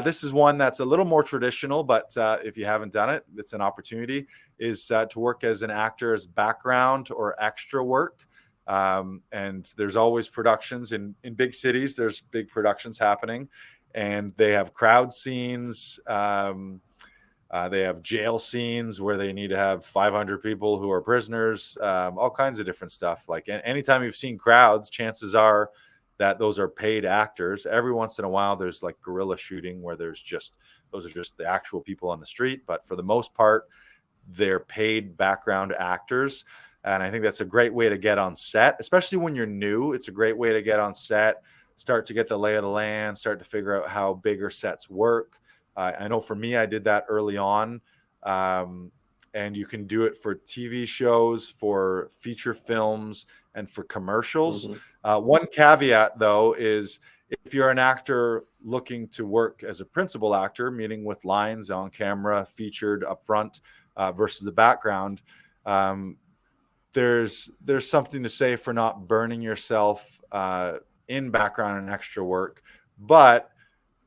This is one that's a little more traditional, but if you haven't done it, it's an opportunity, is to work as an actor as background or extra work. And there's always productions in big cities. There's big productions happening, and they have crowd scenes. They have jail scenes where they need to have 500 people who are prisoners, all kinds of different stuff. Like anytime you've seen crowds, chances are that those are paid actors. Every once in a while, there's like guerrilla shooting where those are just the actual people on the street. But for the most part, they're paid background actors. And I think that's a great way to get on set, especially when you're new. It's a great way to get on set, start to get the lay of the land, start to figure out how bigger sets work. I know for me, I did that early on. And you can do it for TV shows, for feature films, and for commercials. One caveat, though, is if you're an actor looking to work as a principal actor, meaning with lines on camera, featured up front versus the background, there's something to say for not burning yourself in background and extra work. But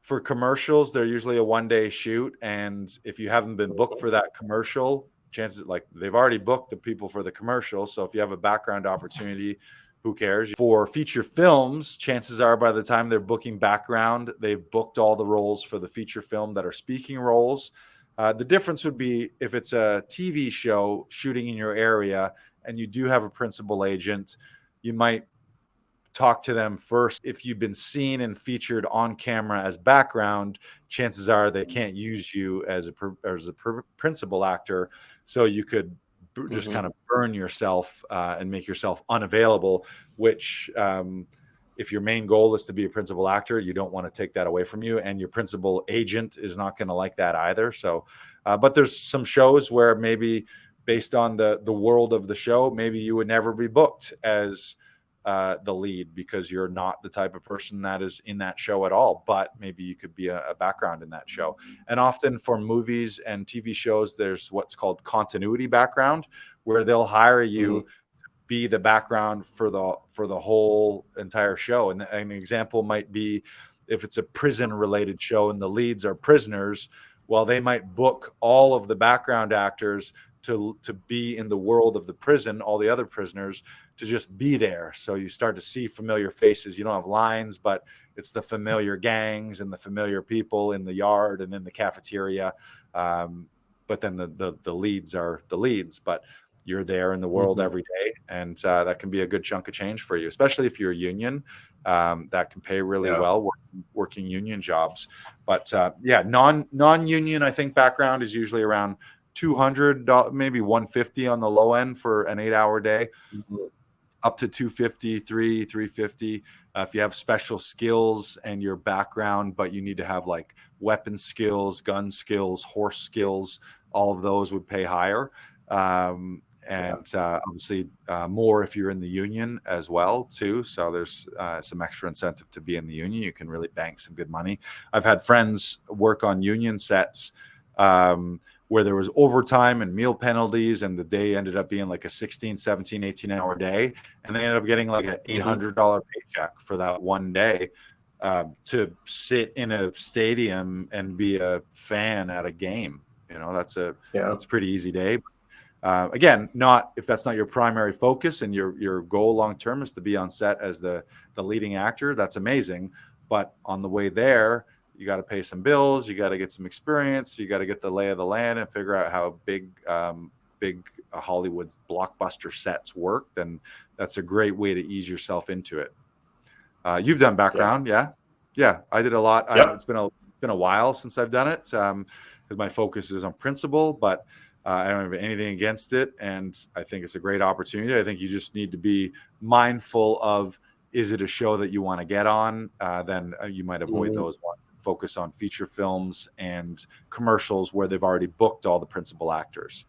for commercials, they're usually a one-day shoot, and if you haven't been booked for that commercial, chances like they've already booked the people for the commercial. So if you have a background opportunity, who cares? For feature films, chances are by the time they're booking background, they've booked all the roles for the feature film that are speaking roles. The difference would be if it's a TV show shooting in your area and you do have a principal agent, you might talk to them first. If you've been seen and featured on camera as background, chances are they can't use you as a principal actor. So you could just kind of burn yourself and make yourself unavailable, which if your main goal is to be a principal actor, you don't want to take that away from you. And your principal agent is not going to like that either. So, but there's some shows where maybe based on the world of the show, maybe you would never be booked as the lead because you're not the type of person that is in that show at all, but maybe you could be a background in that show. And often for movies and TV shows, there's what's called continuity background, where they'll hire you to be the background for the whole entire show. And an example might be if it's a prison related show and the leads are prisoners, well, they might book all of the background actors to be in the world of the prison, all the other prisoners, to just be there. So you start to see familiar faces. You don't have lines, but it's the familiar gangs and the familiar people in the yard and in the cafeteria. But then the leads are the leads, but you're there in the world every day. And that can be a good chunk of change for you, especially if you're a union. That can pay really well working union jobs. But non-union, I think background is usually around $200, maybe $150 on the low end for an 8-hour day, up to $250, $350. If you have special skills and your background, but you need to have like weapon skills, gun skills, horse skills, all of those would pay higher. Obviously more if you're in the union as well too. So there's some extra incentive to be in the union. You can really bank some good money. I've had friends work on union sets where there was overtime and meal penalties, and the day ended up being like a 16, 17, 18-hour day. And they ended up getting like an $800 paycheck for that one day to sit in a stadium and be a fan at a game. You know, that's a pretty easy day. Again, not if that's not your primary focus and your goal long term is to be on set as the leading actor, that's amazing. But on the way there, you got to pay some bills, you got to get some experience, you got to get the lay of the land and figure out how big Hollywood blockbuster sets work. Then that's a great way to ease yourself into it. You've done background, yeah. I did a lot. It's been a while since I've done it because my focus is on principal, but I don't have anything against it, and I think it's a great opportunity. I think you just need to be mindful of, is it a show that you want to get on? Then you might avoid those ones. Focus on feature films and commercials where they've already booked all the principal actors.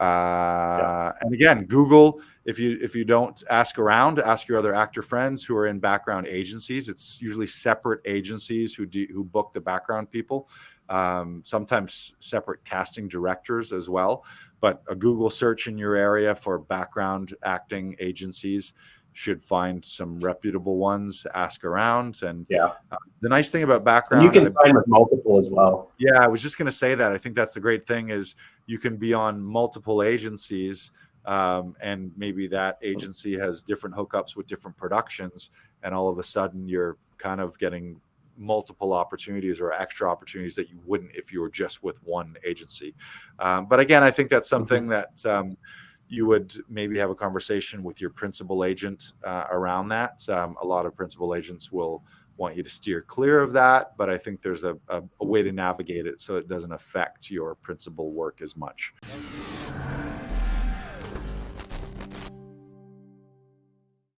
And again, Google, if you don't ask around, ask your other actor friends who are in background agencies. It's usually separate agencies who book the background people. Sometimes separate casting directors as well. But a Google search in your area for background acting agencies should find some reputable ones, ask around. And Yeah. The nice thing about And background, you can sign with multiple as well. yeah, I was just going to say that. I think that's the great thing is you can be on multiple agencies, and maybe that agency has different hookups with different productions, and all of a sudden you're kind of getting multiple opportunities or extra opportunities that you wouldn't if you were just with one agency. But again, I think that's something that you would maybe have a conversation with your principal agent around that. A lot of principal agents will want you to steer clear of that, but I think there's a way to navigate it so it doesn't affect your principal work as much.